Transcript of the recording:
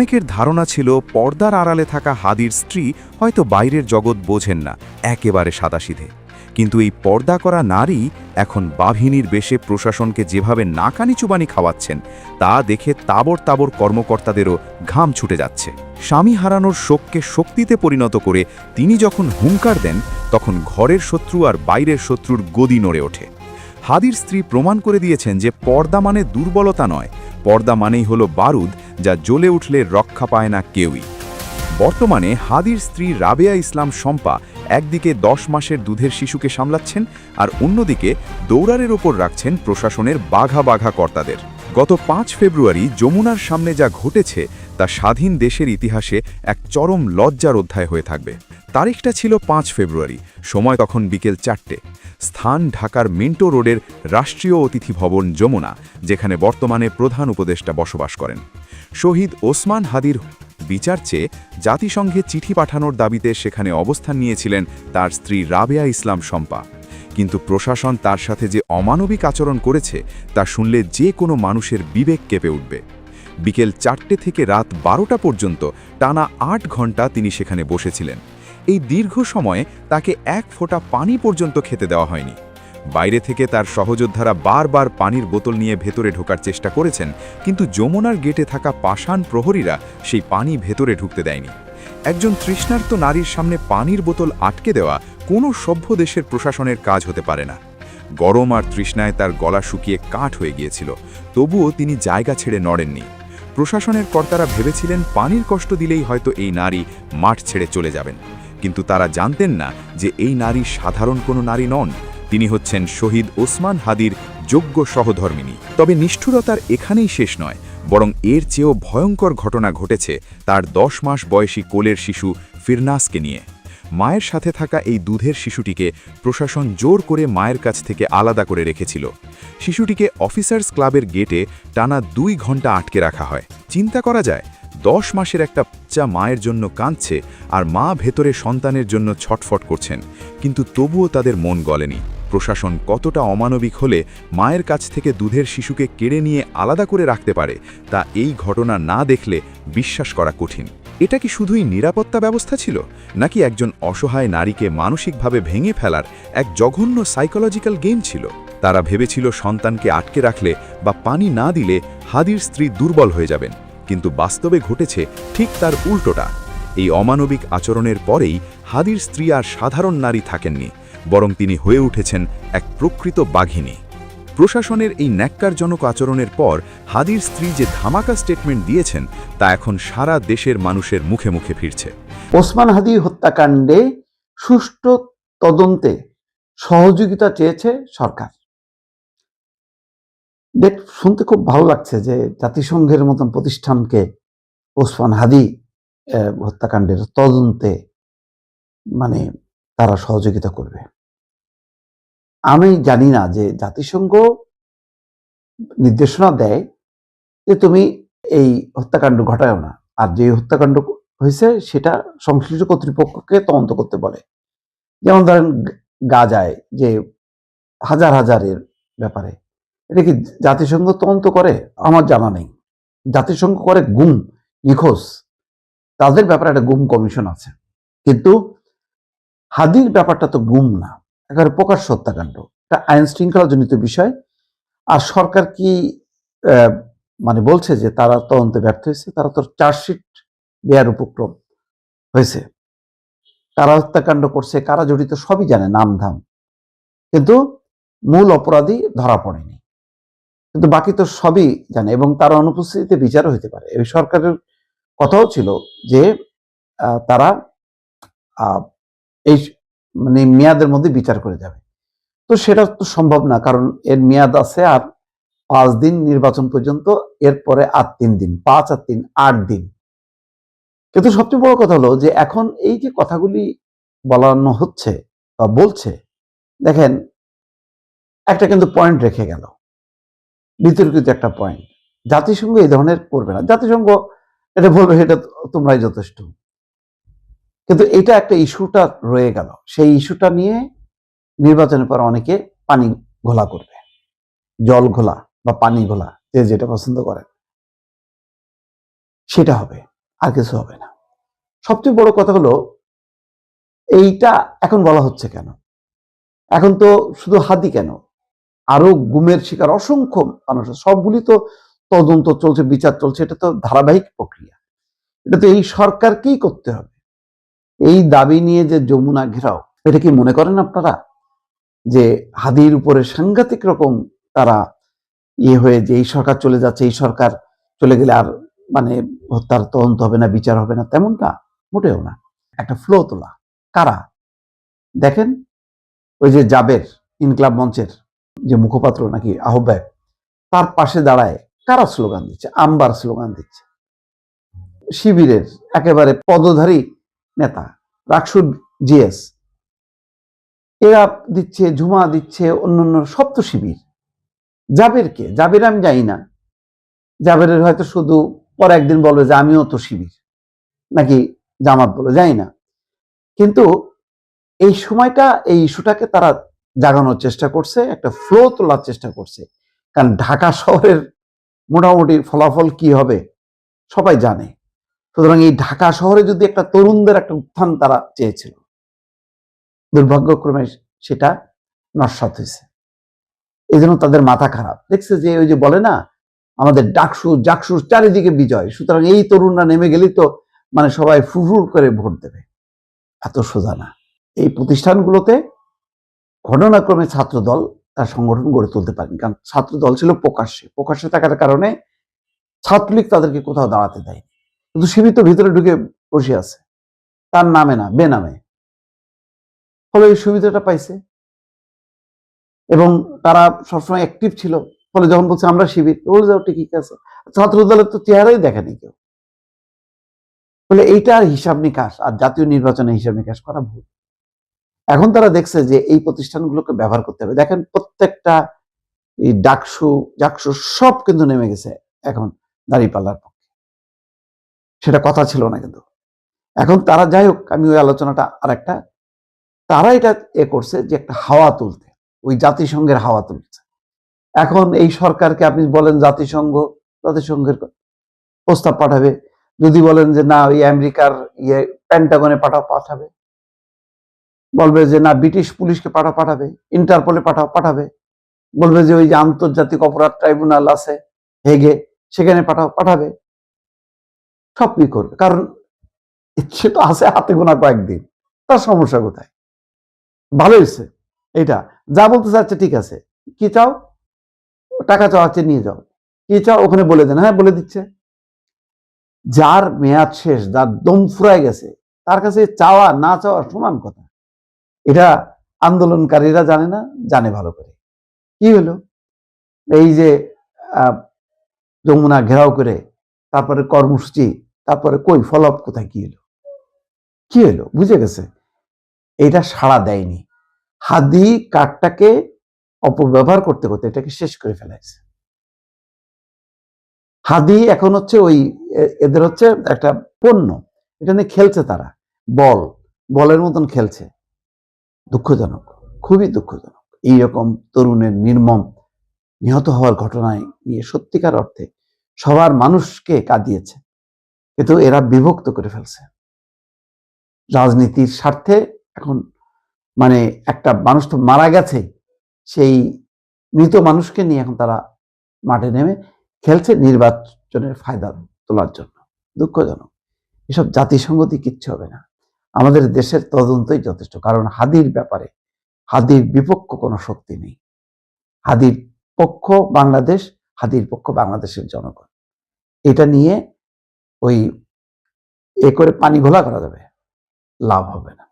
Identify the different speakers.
Speaker 1: অনেকের ধারণা ছিল পর্দার আড়ালে থাকা হাদির স্ত্রী হয়তো বাইরের জগৎ বোঝেন না, একেবারে সাদাসিধে। কিন্তু এই পর্দা করা নারী এখন বাঘিনীর বেশে প্রশাসনকে যেভাবে নাকানি চুবানি খাওয়াচ্ছেন তা দেখে তাবর তাবর কর্মকর্তাদেরও ঘাম ছুটে যাচ্ছে। স্বামী হারানোর শোককে শক্তিতে পরিণত করে তিনি যখন হুঙ্কার দেন, তখন ঘরের শত্রু আর বাইরের শত্রুর গদি নড়ে ওঠে। হাদির স্ত্রী প্রমাণ করে দিয়েছেন যে পর্দা মানে দুর্বলতা নয়, পর্দা মানেই হলো বারুদ, যা জ্বলে উঠলে রক্ষা পায় না কেউই। বর্তমানে হাদির স্ত্রী রাবেয়া ইসলাম শম্পা একদিকে 10 মাসের দুধের শিশুকে সামলাচ্ছেন, আর অন্যদিকে দৌড়ারের ওপর রাখছেন প্রশাসনের বাঘা বাঘা কর্তাদের। গত 5 ফেব্রুয়ারি যমুনার সামনে যা ঘটেছে তা স্বাধীন দেশের ইতিহাসে এক চরম লজ্জার অধ্যায় হয়ে থাকবে। তারিখটা ছিল 5 ফেব্রুয়ারি, সময় তখন বিকেল 4টে। স্থান ঢাকার মিন্টো রোডের রাষ্ট্রীয় অতিথি ভবন যমুনা, যেখানে বর্তমানে প্রধান উপদেষ্টা বসবাস করেন। শহীদ ওসমান হাদির বিচার চেয়ে জাতিসংঘে চিঠি পাঠানোর দাবিতে সেখানে অবস্থান নিয়েছিলেন তার স্ত্রী রাবেয়া ইসলাম শম্পা। কিন্তু প্রশাসন তার সাথে যে অমানবিক আচরণ করেছে তা শুনলে যে কোনো মানুষের বিবেক কেঁপে উঠবে। বিকেল 4টে থেকে রাত 12টা পর্যন্ত টানা 8 ঘন্টা তিনি সেখানে বসেছিলেন। এই দীর্ঘ সময়ে তাকে এক ফোঁটা পানি পর্যন্ত খেতে দেওয়া হয়নি। বাইরে থেকে তার সহযোদ্ধারা বারবার পানির বোতল নিয়ে ভেতরে ঢোকার চেষ্টা করেছেন, কিন্তু যমুনার গেটে থাকা পাষাণ প্রহরীরা সেই পানি ভেতরে ঢুকতে দেয়নি। একজন তৃষ্ণার্ত নারীর সামনে পানির বোতল আটকে দেওয়া কোনো সভ্য দেশের প্রশাসনের কাজ হতে পারে না। গরম আর তৃষ্ণায় তার গলা শুকিয়ে কাঠ হয়ে গিয়েছিল, তবুও তিনি জায়গা ছেড়ে নড়েননি। প্রশাসনের কর্তারা ভেবেছিলেন পানির কষ্ট দিলেই হয়তো এই নারী মাঠ ছেড়ে চলে যাবেন, কিন্তু তারা জানতেন না যে এই নারী সাধারণ কোনো নারী নন, তিনি হচ্ছেন শহীদ ওসমান হাদির যোগ্য সহধর্মিণী। তবে নিষ্ঠুরতার এখানেই শেষ নয়, বরং এর চেয়েও ভয়ঙ্কর ঘটনা ঘটেছে তার 10 মাস বয়সী কোলের শিশু ফিরনাসকে নিয়ে। মায়ের সাথে থাকা এই দুধের শিশুটিকে প্রশাসন জোর করে মায়ের কাছ থেকে আলাদা করে রেখেছিল। শিশুটিকে অফিসার্স ক্লাবের গেটে টানা 2 ঘন্টা আটকে রাখা হয়। চিন্তা করা যায়, 10 মাসের একটা বাচ্চা মায়ের জন্য কাঁদছে আর মা ভেতরে সন্তানের জন্য ছটফট করছেন, কিন্তু তবুও তাদের মন গলেনি। প্রশাসন কতটা অমানবিক হলে মায়ের কাছ থেকে দুধের শিশুকে কেড়ে নিয়ে আলাদা করে রাখতে পারে তা এই ঘটনা না দেখলে বিশ্বাস করা কঠিন। এটা কি শুধুই নিরাপত্তা ব্যবস্থা ছিল, নাকি একজন অসহায় নারীকে মানসিকভাবে ভেঙে ফেলার এক জঘন্য সাইকোলজিক্যাল গেম ছিল? তারা ভেবেছিল সন্তানকে আটকে রাখলে বা পানি না দিলে হাদির স্ত্রী দুর্বল হয়ে যাবেন, কিন্তু বাস্তবে ঘটেছে ঠিক তার উল্টোটা। এই অমানবিক আচরণের পরেই হাদির স্ত্রী আর সাধারণ নারী থাকেননি, বরং তিনি হয়ে উঠেছেন এক প্রকৃত বাঘিনী। প্রশাসনের এই ন্যাক্কারজনক আচরণের পর হাদির স্ত্রী যে ধামাকা স্টেটমেন্ট দিয়েছেন তা এখন সারা দেশের মানুষের মুখে মুখে ফিরছে।
Speaker 2: ওসমান হাদি হত্যাকাণ্ডে সুষ্ঠু তদন্তে সহযোগিতা চেয়েছে সরকার। শুনতে খুব ভালো লাগছে যে জাতিসংঘের মতন প্রতিষ্ঠানকে ওসমান হাদি হত্যাকাণ্ডের তদন্তে তারা সহযোগিতা করবে। আমি জানি না যে জাতিসংঘ নির্দেশনা দেয় যে তুমি এই হত্যাকাণ্ড ঘটায়ও না, আর যে হত্যাকাণ্ড হয়েছে সেটা সংশ্লিষ্ট কর্তৃপক্ষকে তদন্ত করতে বলে। যেমন ধরেন গাজায় যে হাজার হাজারের ব্যাপারে, এটা কি জাতিসংঘ তদন্ত করে? আমার জানা নেই। জাতিসংঘ করে গুম, নিখোঁজ, তাদের ব্যাপারে একটা গুম কমিশন আছে, কিন্তু হাদির ব্যাপারটা তো গুম না, একেবারে প্রকাশ্য হত্যাকাণ্ড, এটা আইন শৃঙ্খলাজনিত বিষয়। আর সরকার কি বলছে যে তারা তদন্তে ব্যর্থ হয়েছে? তারা তো চার্জশিট দেওয়ার উপক্রম হয়েছে। কারা হত্যাকাণ্ড করছে, কারা জড়িত সবই জানে, নাম ধাম, কিন্তু মূল অপরাধী ধরা পড়েনি। কিন্তু বাকি তো সবই জানে, এবং তার অনুপস্থিতিতে বিচারও হতে পারে। এই সরকারের কথাও ছিল যে তারা এই মেয়াদের মধ্যে বিচার করে যাবে। তো সেটা তো সম্ভব না, কারণ এর মেয়াদ আছে আর 5 দিন নির্বাচন পর্যন্ত, এরপরে আর 3 দিন, 5 আর 3 8 দিন। কিন্তু সবচেয়ে বড় কথা হলো যে এখন এই যে কথাগুলি বলানো হচ্ছে বা বলছে, দেখেন একটা কিন্তু পয়েন্ট রেখে গেল, বিতর্কিত একটা পয়েন্ট। জাতিসংঘ এই ধরনের করবে না, জাতিসংঘ এটা বলবে এটা তোমরাই যথেষ্ট। কিন্তু এটা একটা ইস্যুটা রয়ে গেল, সেই ইস্যুটা নিয়ে নির্বাচনের পর অনেকে পানি ঘোলা করবে, জল ঘোলা বা পানি ঘোলা, যে যেটা পছন্দ করেন। সেটা হবে, আর কিছু হবে না। সবচেয়ে বড় কথা হলো এইটা এখন বলা হচ্ছে কেন? এখন তো শুধু হাদি কেন, আরো গুমের শিকার অসংখ্য মানুষ আছে। সবগুলি তো তদন্ত চলছে, বিচার চলছে, এটা তো ধারাবাহিক প্রক্রিয়া। এটা তো এই সরকারকেই করতে হবে। এই দাবি নিয়ে যে যমুনা ঘেরাও, এটা কি মনে করেন আপনারা যে হাদির উপরে সাংঘাতিক রকম তারা হয়ে যে এই সরকার চলে যাচ্ছে, এই সরকার চলে গেলে আর মানে হত্যার তদন্ত হবে না, বিচার হবে না, তেমনটা মোটেও না। একটা ফ্লো তোলা। কারা? দেখেন, ওই যে জাবের ইনকলাব মঞ্চের যে মুখপাত্র নাকি আহ্বায়ক, তার পাশে দাঁড়ায় কারা স্লোগান দিচ্ছে? আম্বার স্লোগান দিচ্ছে। শিবিরের একেবারে পদধারী নেতা রাকসুর জিএস, এরা দিচ্ছে, ঝুমা দিচ্ছে, অন্যান্য সব তো শিবির। জাবেরকে, জাবের আমি জানি না, জাবেরের হয়তো শুধু পরে একদিন বলবে যে আমিও তো শিবির, নাকি জামাত বলে, জানি না। কিন্তু এই সময়টা, এই ইস্যুটাকে তারা জাগানোর চেষ্টা করছে, একটা ফ্লো তোলার চেষ্টা করছে। কারণ ঢাকা শহরের মোটামুটি ফলাফল কি হবে সবাই জানে। সুতরাং এই ঢাকা শহরে যদি একটা তরুণদের একটা উত্থান তারা চেয়েছিল, দুর্ভাগ্যক্রমে সেটা নস্যাৎ হয়েছে। এই জন্য তাদের মাথা খারাপ। দেখছে যে ওই যে বলে না, আমাদের ডাকসু জাকসু চারিদিকে বিজয়, সুতরাং এই তরুণরা নেমে গেলেই তো মানে সবাই ফুরফুর করে ভোট দেবে। এত সোজা না। এই প্রতিষ্ঠানগুলোতে ঘটনাক্রমে ছাত্রদল তার সংগঠন গড়ে তুলতে পারেনি, কারণ ছাত্রদল ছিল প্রকাশ্যে থাকার কারণে ছাত্রলীগ তাদেরকে কোথাও দাঁড়াতে দেয়। কিন্তু সীমিত ভিতরে ঢুকে বসে আছে, তার নামে না, বেনামে। ফলে এই সুবিধাটা পাইছে এবং তারা সবসময় অ্যাক্টিভ ছিল। ফলে যখন বলছে আমরা শিবির, বলে যাও ঠিক আছে, ছাত্র দলের তো চেহারাই দেখেনি কেউ। ফলে এইটার হিসাব নিকাশ আর জাতীয় নির্বাচনে হিসাব নিকাশ করা ভুল। এখন তারা দেখছে যে এই প্রতিষ্ঠানগুলোকে ব্যবহার করতে হবে। দেখেন প্রত্যেকটা এই ডাকসু জাকসু সব কিন্তু নেমে গেছে এখন দাঁড়িপাল্লার পক্ষে। সেটা কথা ছিল না কিন্তু। এখন তারা, যাই হোক, আমি ওই আলোচনাটা আর একটা, তারা এটা করছে যে একটা হাওয়া তুলতে, ওই জাতিসংঘের হাওয়া তুলছে। এখন এই সরকারকে আপনি বলেন জাতিসংঘের প্রস্তাব পাঠাবে, যদি বলেন যে না ওই আমেরিকার পেন্টাগনে পাঠাবে, বলবে যে না ব্রিটিশ পুলিশকে পাঠাবে, ইন্টারপোলে পাঠাবে, বলবে যে ওই যে আন্তর্জাতিক অপরাধ ট্রাইব্যুনাল আছে হেগে, সেখানে পাঠাবে, সব কি করবে। কারণ সে তো আছে হাতে গোনা কয়েকদিন, তার সমস্যা কোথায়? ভালো হয়েছে এটা, যা বলতে চাচ্ছে ঠিক আছে। কি চাও? টাকা চাওয়াচ্ছে, নিয়ে যাও। কি চাও ওখানে বলে দেন, হ্যাঁ বলে দিচ্ছে। যার মেয়াদ শেষ, যার দম ফুরায় গেছে, তার কাছে চাওয়া না চাওয়া সমান কথা। এটা আন্দোলনকারীরা জানে না, জানে ভালো করে। কি হলো? এই যে যমুনা ঘেরাও করে তারপরে কর্মসূচি, তারপরে কই ফলো আপ কোথায়? কি হলো? বুঝে গেছে এটা সাড়া দেয়নি। হাদি কার্ডটাকে অপব্যবহার করতে করতে এটাকে শেষ করে ফেলাইছে। হাদি এখন হচ্ছে ওই এদের হচ্ছে একটা পণ্য, এটা নিয়ে খেলছে তারা, বলের মতন খেলছে। দুঃখজনক, খুবই দুঃখজনক। এইরকম তরুণের নির্মম নিহত হওয়ার ঘটনায় নিয়ে সত্যিকার অর্থে সবার মানুষকে কাঁদিয়েছে, কিন্তু এরা বিভক্ত করে ফেলছে রাজনীতির স্বার্থে। এখন মানে একটা মানুষ তো মারা গেছে, সেই মৃত মানুষকে নিয়ে এখন তারা মাঠে নেমে খেলছে নির্বাচনের ফায়দা তোলার জন্য। দুঃখজনক। এসব জাতিসংগতি কিচ্ছু হবে না। আমাদের দেশের তদন্তই যথেষ্ট। কারণ হাদির ব্যাপারে হাদির বিপক্ষ কোনো শক্তি নেই। হাদির পক্ষ বাংলাদেশ, হাদির পক্ষ বাংলাদেশের জনগণ। এটা নিয়ে ওই করে পানি ঘোলা করা যাবে, লাভ হবে না।